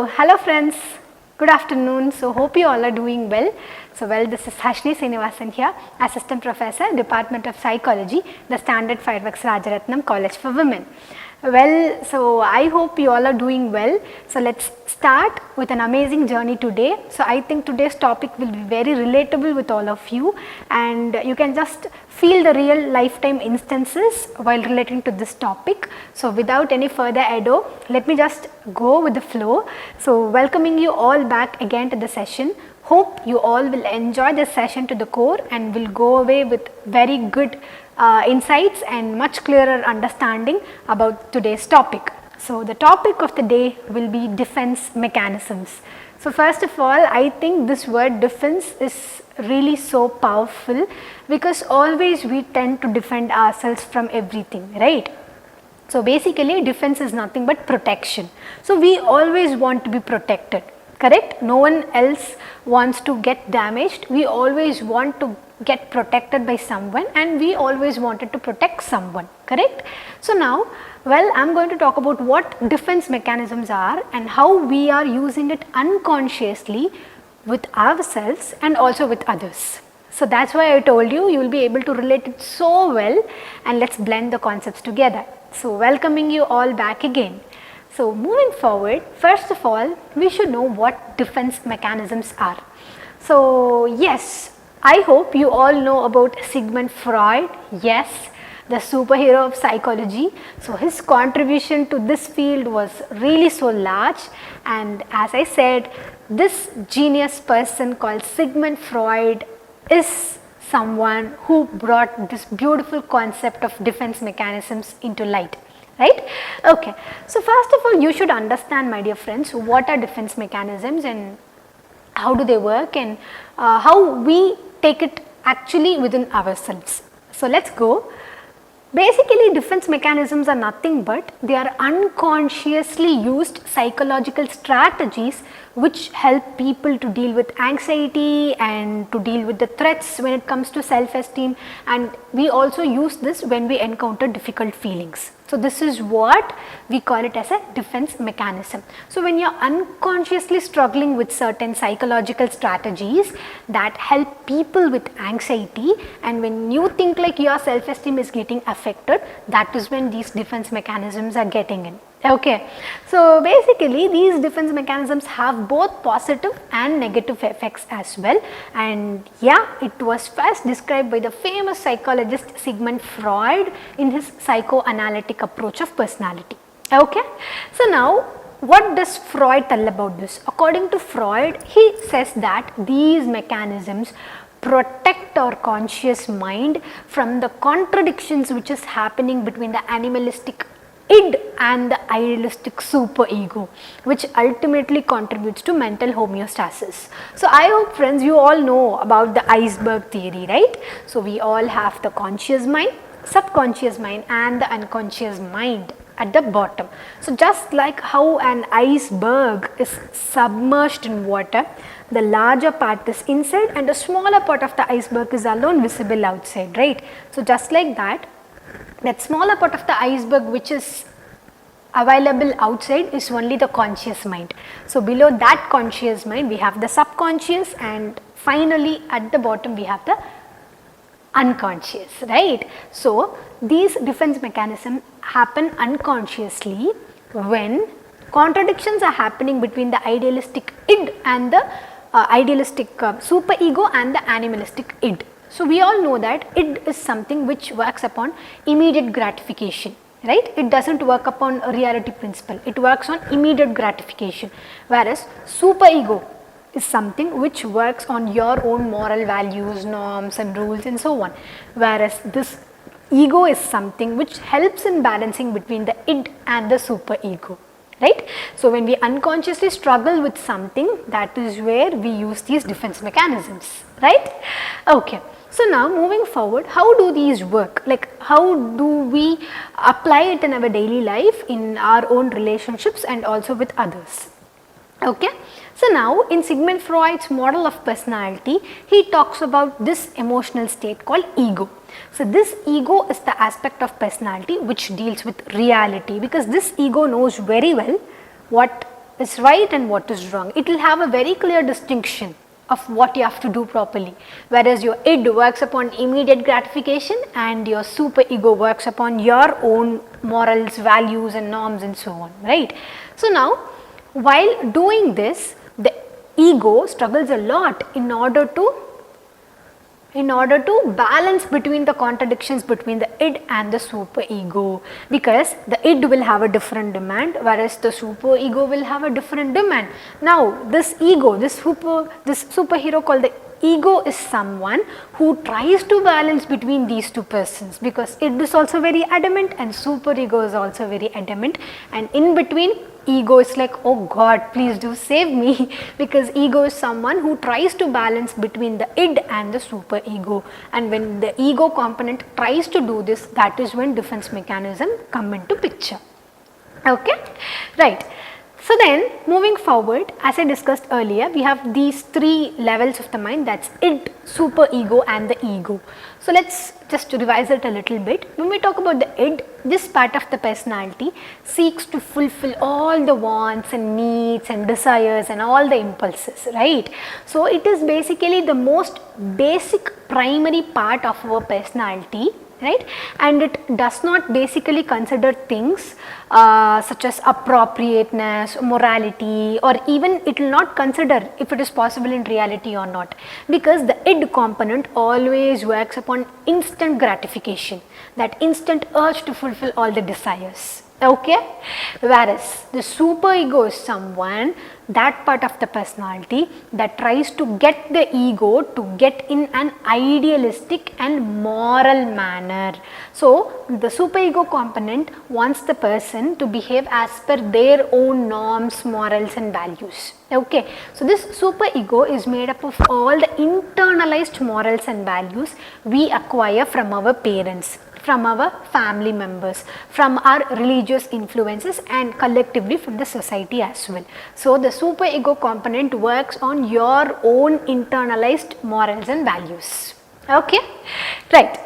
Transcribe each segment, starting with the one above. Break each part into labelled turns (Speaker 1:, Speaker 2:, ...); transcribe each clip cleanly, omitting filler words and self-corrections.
Speaker 1: Hello friends, good afternoon. So, hope you all are doing well. So, this is Ms.S.Harishini here, Assistant Professor, Department of Psychology, the Standard Fireworks Rajaratnam College for Women. So I hope you all are doing well. So, let's start with an amazing journey today. So, I think today's topic will be very relatable with all of you, and you can just feel the real lifetime instances while relating to this topic. So, without any further ado, let me just go with the flow. So, welcoming you all back again to the session. Hope you all will enjoy this session to the core and will go away with very good insights and much clearer understanding about today's topic. So, the topic of the day will be defense mechanisms. So, first of all, I think this word defense is really so powerful because always we tend to defend ourselves from everything, right? So, basically defense is nothing but protection. So, we always want to be protected, correct? No one else wants to get damaged. We always want to get protected by someone, and we always wanted to protect someone, correct? So, now I am going to talk about what defense mechanisms are and how we are using it unconsciously with ourselves and also with others. So, that is why I told you, you will be able to relate it so well, and let us blend the concepts together. So, welcoming you all back again. So, moving forward, first of all, we should know what defense mechanisms are. So, yes, I hope you all know about Sigmund Freud, yes, the superhero of psychology. So, his contribution to this field was really so large, and as I said, this genius person called Sigmund Freud is someone who brought this beautiful concept of defense mechanisms into light, right? Okay. So, first of all, you should understand, my dear friends, what are defense mechanisms and how do they work, and how we take it actually within ourselves. So, let us go. Basically, defense mechanisms are nothing but they are unconsciously used psychological strategies which help people to deal with anxiety and to deal with the threats when it comes to self-esteem, and we also use this when we encounter difficult feelings. So, this is what we call it as a defense mechanism. So, when you are unconsciously struggling with certain psychological strategies that help people with anxiety, and when you think like your self-esteem is getting affected, that is when these defense mechanisms are getting in. Okay. So, basically these defense mechanisms have both positive and negative effects as well, and yeah, it was first described by the famous psychologist Sigmund Freud in his psychoanalytic approach of personality. Okay. So, now what does Freud tell about this? According to Freud, he says that these mechanisms protect our conscious mind from the contradictions which is happening between the animalistic id and the idealistic superego, which ultimately contributes to mental homeostasis. So, I hope friends you all know about the iceberg theory, right? So, we all have the conscious mind, subconscious mind and the unconscious mind at the bottom. So, just like how an iceberg is submerged in water, the larger part is inside and the smaller part of the iceberg is alone visible outside, right? So, just like that smaller part of the iceberg which is available outside is only the conscious mind. So, below that conscious mind we have the subconscious, and finally at the bottom we have the unconscious, right? So, these defense mechanisms happen unconsciously when contradictions are happening between the idealistic id and the idealistic superego and the animalistic id. So, we all know that id is something which works upon immediate gratification, right? It does not work upon a reality principle, it works on immediate gratification, whereas superego is something which works on your own moral values, norms and rules and so on, whereas this ego is something which helps in balancing between the id and the superego, right? So, when we unconsciously struggle with something, that is where we use these defense mechanisms, right? Okay. So, now moving forward, how do these work? Like how do we apply it in our daily life, in our own relationships and also with others? Okay. So, now in Sigmund Freud's model of personality, he talks about this emotional state called ego. So, this ego is the aspect of personality which deals with reality, because this ego knows very well what is right and what is wrong. It will have a very clear distinction of what you have to do properly, whereas your id works upon immediate gratification and your super ego works upon your own morals, values and norms and so on, right. So now while doing this, the ego struggles a lot in order to balance between the contradictions between the id and the super ego, because the id will have a different demand whereas the super ego will have a different demand. Now this ego, this superhero called the ego is someone who tries to balance between these two persons, because id is also very adamant and super ego is also very adamant, and in between ego is like, oh God, please do save me, because ego is someone who tries to balance between the id and the super ego, and when the ego component tries to do this, that is when defense mechanism come into picture. Okay, right. So then moving forward, as I discussed earlier, we have these three levels of the mind, that's id, super ego and the ego. So let's just revise it a little bit. When we talk about the id, this part of the personality seeks to fulfill all the wants and needs and desires and all the impulses, right. So it is basically the most basic primary part of our personality, right, and it does not basically consider things such as appropriateness, morality, or even it will not consider if it is possible in reality or not, because the id component always works upon instant gratification, that instant urge to fulfill all the desires. Okay, whereas the super ego is someone, that part of the personality that tries to get the ego to get in an idealistic and moral manner. So the super ego component wants the person to behave as per their own norms, morals and values. Okay, so this super ego is made up of all the internalized morals and values we acquire from our parents, from our family members, from our religious influences and collectively from the society as well. So the super ego component works on your own internalized morals and values. Okay, right.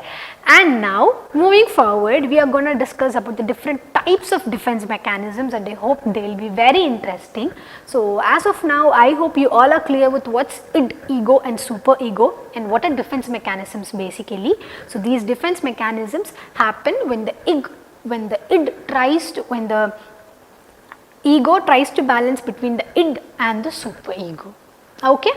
Speaker 1: And now moving forward, we are going to discuss about the different types of defense mechanisms, and I hope they will be very interesting. So as of now, I hope you all are clear with what's id, ego and super ego and what are defense mechanisms basically. So these defense mechanisms happen when the ego tries to balance between the id and the super ego. Okay,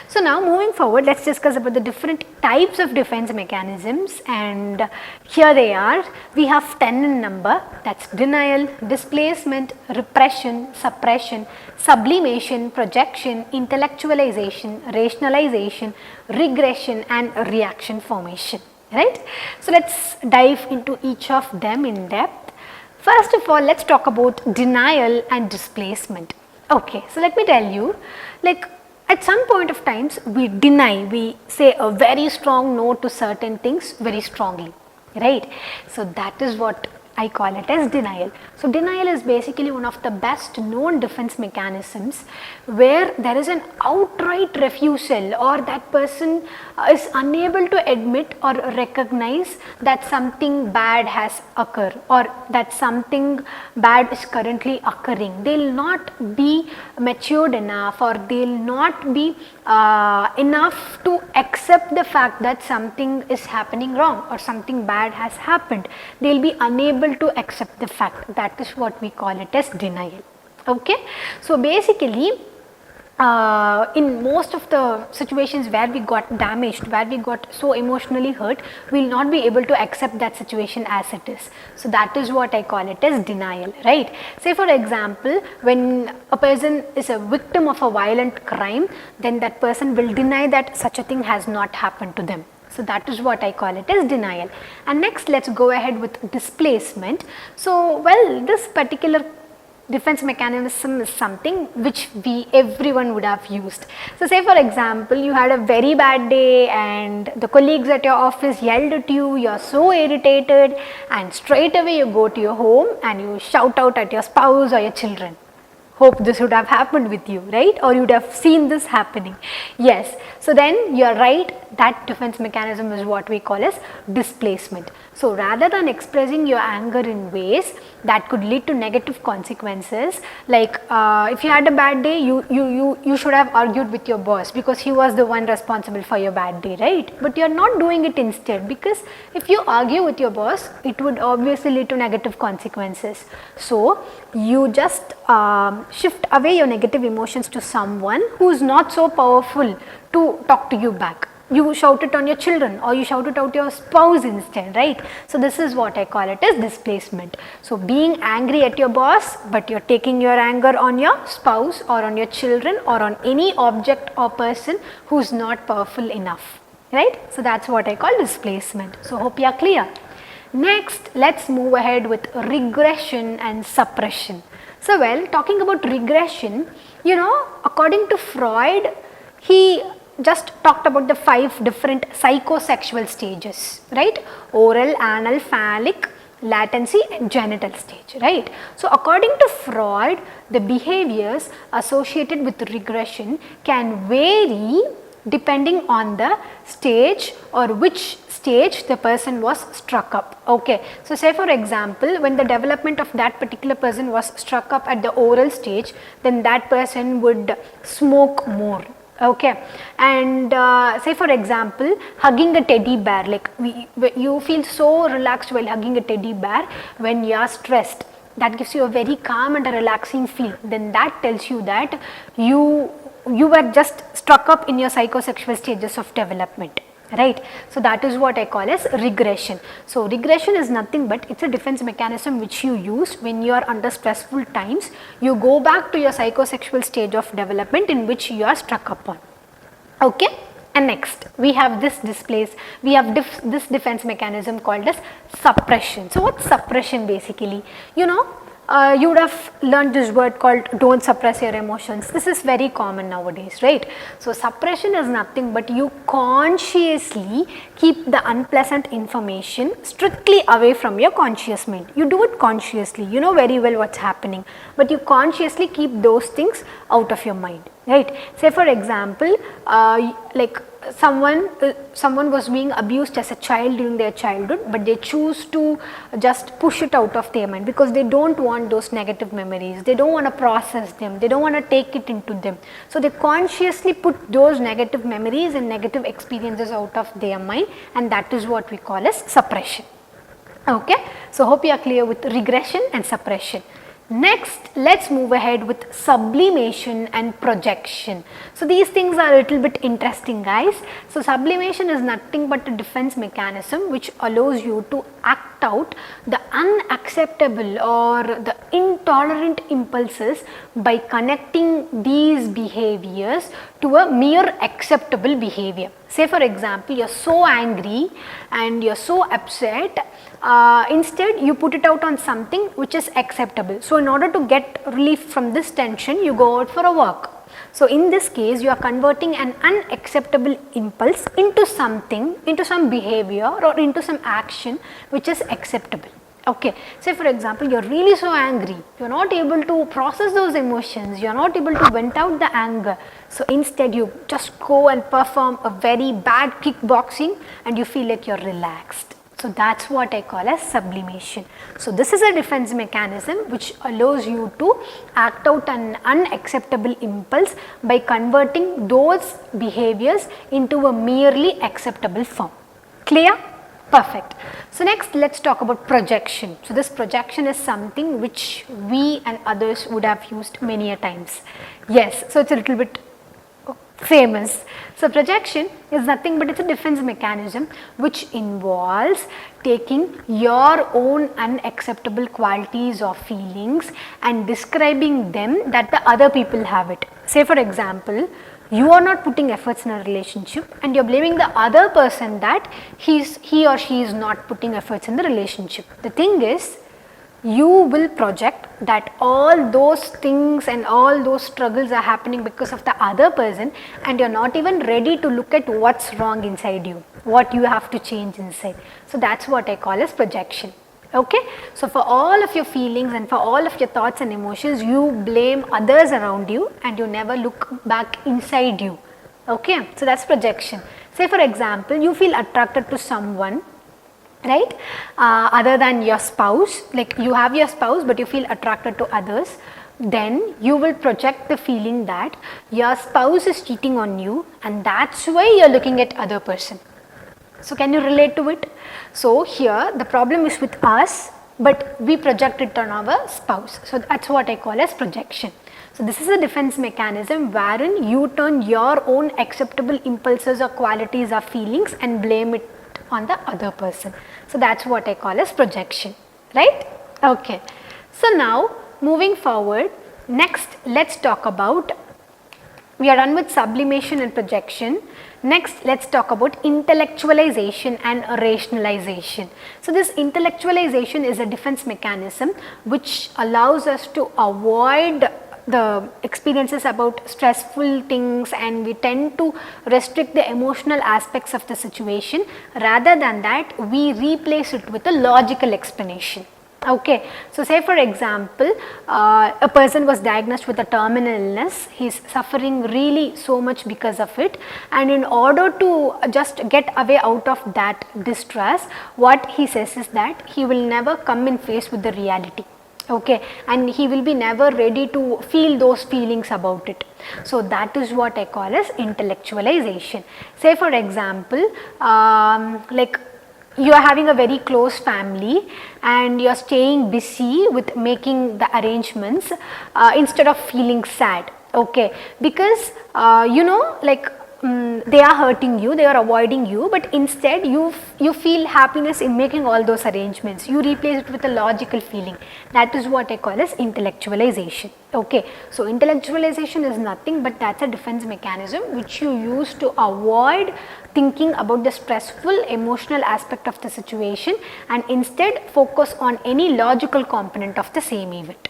Speaker 1: so now moving forward, let's discuss about the different types of defense mechanisms, and here they are. We have 10 in number, that's denial, displacement, repression, suppression, sublimation, projection, intellectualization, rationalization, regression and reaction formation, right. So let's dive into each of them in depth. First of all, let's talk about denial and displacement. Okay, so let me tell you, like, at some point of times we deny, we say a very strong no to certain things very strongly, right. So that is what I call it as denial. So denial is basically one of the best known defense mechanisms where there is an outright refusal, or that person is unable to admit or recognize that something bad has occurred or that something bad is currently occurring. They will not be matured enough, or they will not be enough to accept the fact that something is happening wrong or something bad has happened. They will be unable to accept the fact. That is what we call it as denial. Okay, so basically in most of the situations where we got damaged, where we got so emotionally hurt, we will not be able to accept that situation as it is. So that is what I call it as denial, right. Say for example, when a person is a victim of a violent crime, then that person will deny that such a thing has not happened to them. So that is what I call it as denial. And next, let's go ahead with displacement. So well, this particular defense mechanism is something which everyone would have used. So say for example, you had a very bad day and the colleagues at your office yelled at you, you are so irritated, and straight away you go to your home and you shout out at your spouse or your children. Hope this would have happened with you, right? Or you would have seen this happening. Yes. So then you are right, that defense mechanism is what we call as displacement. So rather than expressing your anger in ways that could lead to negative consequences, like if you had a bad day, you should have argued with your boss because he was the one responsible for your bad day, right? But you are not doing it instead, because if you argue with your boss, it would obviously lead to negative consequences. So you just shift away your negative emotions to someone who is not so powerful to talk to you back. You shout it on your children, or you shout it out your spouse instead, right? So this is what I call it as displacement. So being angry at your boss, but you're taking your anger on your spouse or on your children or on any object or person who's not powerful enough, right? So that's what I call displacement. So hope you are clear. Next, let's move ahead with regression and suppression. So well, talking about regression, according to Freud, he just talked about the 5 different psychosexual stages, right? Oral, anal, phallic, latency and genital stage, right? So according to Freud, the behaviors associated with regression can vary depending on the stage or which stage the person was struck up. Okay, so say for example, when the development of that particular person was struck up at the oral stage, then that person would smoke more. Okay, and say for example, hugging a teddy bear, like you feel so relaxed while hugging a teddy bear when you are stressed. That gives you a very calm and a relaxing feel. Then that tells you that you were just struck up in your psychosexual stages of development, right? So that is what I call as regression. So regression is nothing but it's a defense mechanism which you use when you are under stressful times. You go back to your psychosexual stage of development in which you are struck upon. Okay, and next we have this this defense mechanism called as suppression. So what's suppression basically? You would have learned this word called don't suppress your emotions. This is very common nowadays, right? So suppression is nothing but you consciously keep the unpleasant information strictly away from your conscious mind. You do it consciously, you know very well what's happening, but you consciously keep those things out of your mind, right? Say for example, like someone was being abused as a child during their childhood, but they choose to just push it out of their mind because they don't want those negative memories, they don't want to process them, they don't want to take it into them. So they consciously put those negative memories and negative experiences out of their mind, and that is what we call as suppression. Okay, so hope you are clear with regression and suppression. Next, let's move ahead with sublimation and projection. So these things are a little bit interesting, guys. So sublimation is nothing but a defense mechanism which allows you to act out the unacceptable or the intolerant impulses by connecting these behaviors to a mere acceptable behavior. Say for example, you're so angry and you're so upset, instead you put it out on something which is acceptable. So in order to get relief from this tension, you go out for a walk. So in this case, you are converting an unacceptable impulse into something, into some behavior or into some action which is acceptable. Okay, say for example, you're really so angry, you're not able to process those emotions, you're not able to vent out the anger. So instead you just go and perform a very bad kickboxing and you feel like you're relaxed. So that's what I call as sublimation. So this is a defense mechanism which allows you to act out an unacceptable impulse by converting those behaviors into a merely acceptable form. Clear? Perfect. So next let's talk about projection. So this projection is something which we and others would have used many a times. Yes, so it's a little bit famous. So projection is nothing but it's a defense mechanism which involves taking your own unacceptable qualities or feelings and describing them that the other people have it. Say for example, you are not putting efforts in a relationship and you're blaming the other person that he or she is not putting efforts in the relationship. The thing is, you will project that all those things and all those struggles are happening because of the other person, and you're not even ready to look at what's wrong inside you, what you have to change inside. So that's what I call as projection. Okay, so for all of your feelings and for all of your thoughts and emotions, you blame others around you and you never look back inside you. Okay, so that's projection. Say for example, you feel attracted to someone, right, other than your spouse, like you have your spouse but you feel attracted to others, then you will project the feeling that your spouse is cheating on you and that's why you are looking at other person. So can you relate to it? So here the problem is with us, but we project it on our spouse. So that's what I call as projection. So this is a defense mechanism wherein you turn your own acceptable impulses or qualities or feelings and blame it on the other person. So that's what I call as projection, right? Okay. So now moving forward, next let's talk about, we are done with sublimation and projection. Next let's talk about intellectualization and rationalization. So this intellectualization is a defense mechanism which allows us to avoid the experiences about stressful things, and we tend to restrict the emotional aspects of the situation. Rather than that, we replace it with a logical explanation. Okay, so say for example, a person was diagnosed with a terminal illness, he is suffering really so much because of it, and in order to just get away out of that distress, what he says is that he will never come in face with the reality. Okay, and he will be never ready to feel those feelings about it. So that is what I call as intellectualization. Say for example, like you are having a very close family and you are staying busy with making the arrangements instead of feeling sad. Okay, because you know, like they are hurting you, they are avoiding you, but instead you feel happiness in making all those arrangements. You replace it with a logical feeling. That is what I call as intellectualization. Okay, so intellectualization is nothing but that's a defense mechanism which you use to avoid thinking about the stressful emotional aspect of the situation and instead focus on any logical component of the same event.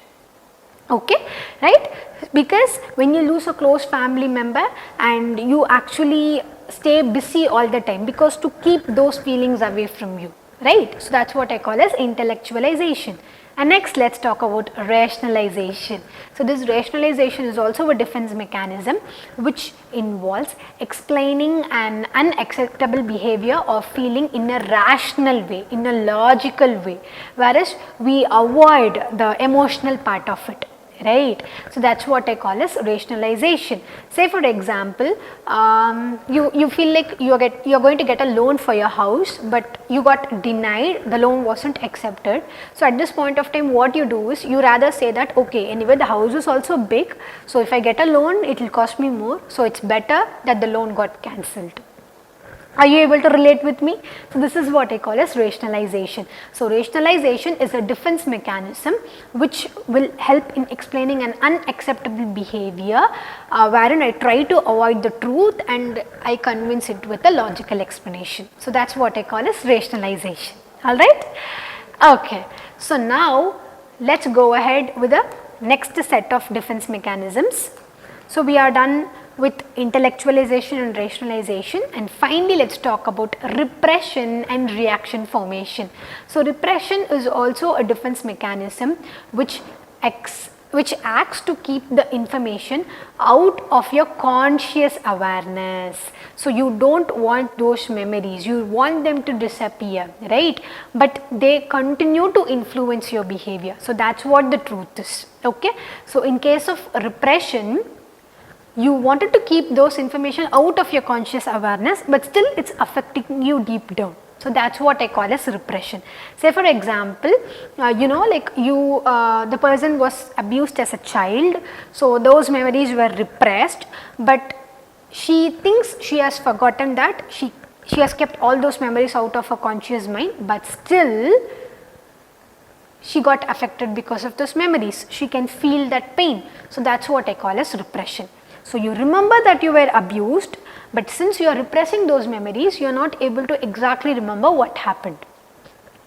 Speaker 1: Okay, right? Because when you lose a close family member and you actually stay busy all the time because to keep those feelings away from you, right? So that's what I call as intellectualization. And next let's talk about rationalization. So this rationalization is also a defense mechanism which involves explaining an unacceptable behavior or feeling in a rational way, in a logical way, whereas we avoid the emotional part of it. Right. So that's what I call as rationalization. Say for example, you feel like you are going to get a loan for your house, but you got denied, the loan wasn't accepted. So at this point of time, what you do is you rather say that okay, anyway the house is also big, so if I get a loan it will cost me more, so it's better that the loan got cancelled. Are you able to relate with me? So this is what I call as rationalization. So rationalization is a defense mechanism which will help in explaining an unacceptable behavior wherein I try to avoid the truth and I convince it with a logical explanation. So that's what I call as rationalization. Alright? Okay. So now let's go ahead with the next set of defense mechanisms. So we are done with intellectualization and rationalization, and finally let's talk about repression and reaction formation. So repression is also a defense mechanism which acts to keep the information out of your conscious awareness. So you don't want those memories, you want them to disappear, right? But they continue to influence your behavior. So that's what the truth is. Okay. So in case of repression, you wanted to keep those information out of your conscious awareness, but still it's affecting you deep down. So that's what I call as repression. Say for example, you know, like you, the person was abused as a child, so those memories were repressed, but she thinks she has forgotten that, she has kept all those memories out of her conscious mind, but still she got affected because of those memories. She can feel that pain. So that's what I call as repression. So you remember that you were abused, but since you are repressing those memories, you are not able to exactly remember what happened.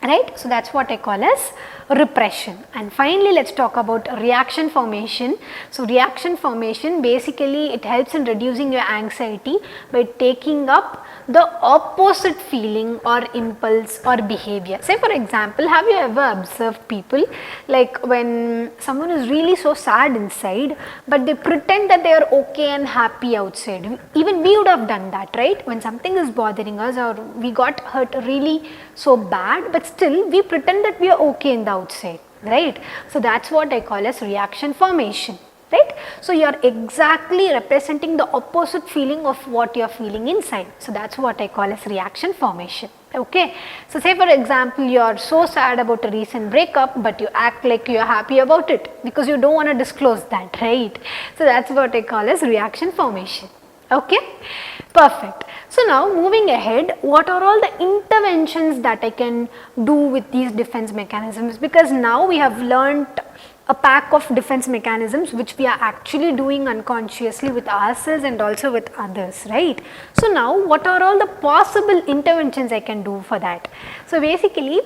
Speaker 1: Right? So that's what I call as repression. And finally, let's talk about reaction formation. So reaction formation, basically it helps in reducing your anxiety by taking up the opposite feeling or impulse or behavior. Say for example, have you ever observed people, like when someone is really so sad inside but they pretend that they are okay and happy outside? Even we would have done that, right? When something is bothering us or we got hurt really so bad, but still we pretend that we are okay in the outside, right? So that's what I call as reaction formation, right? So you are exactly representing the opposite feeling of what you are feeling inside. So that's what I call as reaction formation. Okay, so say for example, you are so sad about a recent breakup but you act like you are happy about it because you don't want to disclose that, right? So that's what I call as reaction formation. Okay, perfect. So now moving ahead, what are all the interventions that I can do with these defense mechanisms? Because now we have learnt a pack of defense mechanisms which we are actually doing unconsciously with ourselves and also with others, right? So now what are all the possible interventions I can do for that? So basically,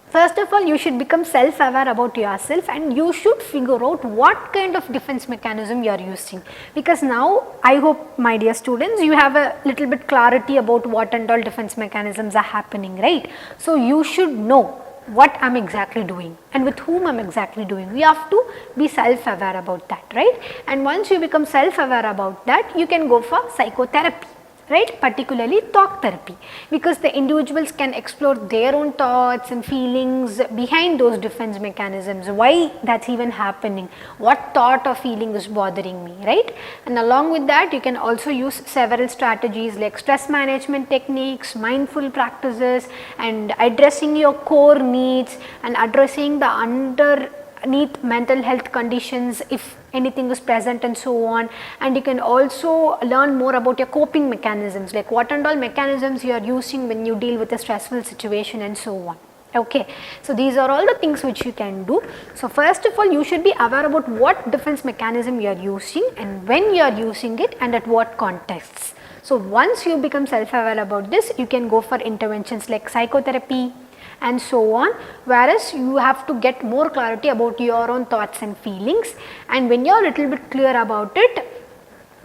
Speaker 1: first of all, you should become self-aware about yourself and you should figure out what kind of defense mechanism you are using. Because now, I hope my dear students, you have a little bit clarity about what and all defense mechanisms are happening, right? So you should know what I am exactly doing and with whom I am exactly doing. We have to be self-aware about that, right? And once you become self-aware about that, you can go for psychotherapy, right? Particularly talk therapy, because the individuals can explore their own thoughts and feelings behind those defense mechanisms, why that's even happening, what thought or feeling is bothering me, right? And along with that, you can also use several strategies like stress management techniques, mindful practices, and addressing your core needs and addressing the underneath mental health conditions if anything is present and so on. And you can also learn more about your coping mechanisms, like what and all mechanisms you are using when you deal with a stressful situation and so on. Okay, so these are all the things which you can do. So first of all, you should be aware about what defense mechanism you are using and when you are using it and at what contexts. So once you become self-aware about this, you can go for interventions like psychotherapy and so on, whereas you have to get more clarity about your own thoughts and feelings, and when you are a little bit clear about it,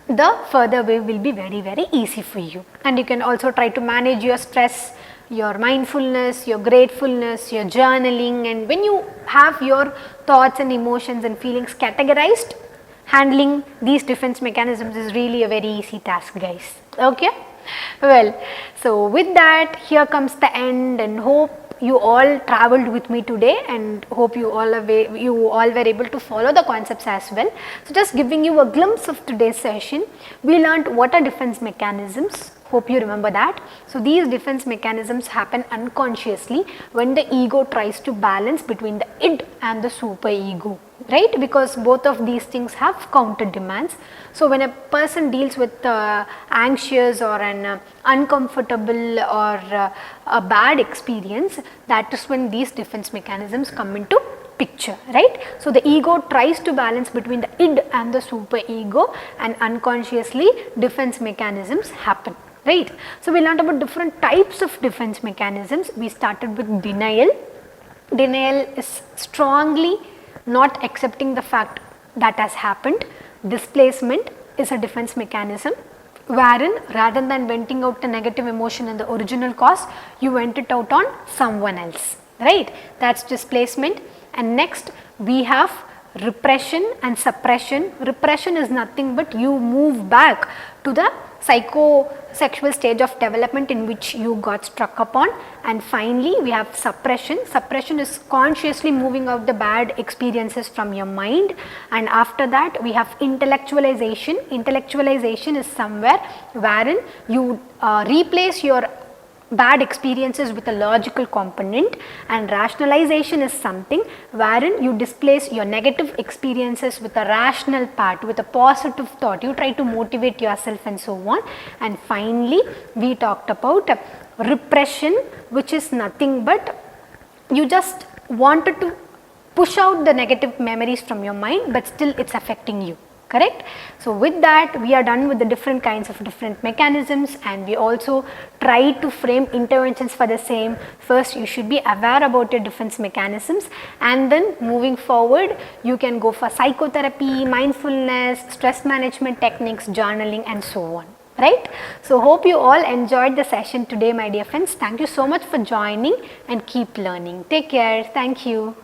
Speaker 1: the further way will be very easy for you. And you can also try to manage your stress, your mindfulness, your gratefulness, your journaling, and when you have your thoughts and emotions and feelings categorized, handling these defense mechanisms is really a very easy task, guys. Okay, well, so with that, here comes the end, and hope you all traveled with me today and hope you all were able to follow the concepts as well. So just giving you a glimpse of today's session, we learned what are defense mechanisms. Hope you remember that. So these defense mechanisms happen unconsciously when the ego tries to balance between the id and the super ego, right? Because both of these things have counter demands. So when a person deals with anxious or an uncomfortable or a bad experience, that is when these defense mechanisms come into picture, right? So the ego tries to balance between the id and the super ego, and unconsciously defense mechanisms happen, right? So we learned about different types of defense mechanisms. We started with denial. Denial is strongly not accepting the fact that has happened. Displacement is a defense mechanism wherein rather than venting out the negative emotion in the original cause, you vent it out on someone else, right? That's displacement. And next we have repression and suppression. Repression is nothing but you move back to the psychosexual stage of development in which you got struck upon. And finally we have suppression. Suppression is consciously moving out the bad experiences from your mind. And after that we have intellectualization. Intellectualization is somewhere wherein you replace your bad experiences with a logical component, and rationalization is something wherein you displace your negative experiences with a rational part, with a positive thought. You try to motivate yourself and so on. And finally we talked about repression, which is nothing but you just wanted to push out the negative memories from your mind, but still it's affecting you, correct? So with that, we are done with the different kinds of different mechanisms, and we also try to frame interventions for the same. First, you should be aware about your defense mechanisms, and then moving forward, you can go for psychotherapy, mindfulness, stress management techniques, journaling, and so on. Right? So hope you all enjoyed the session today, my dear friends. Thank you so much for joining, and keep learning. Take care. Thank you.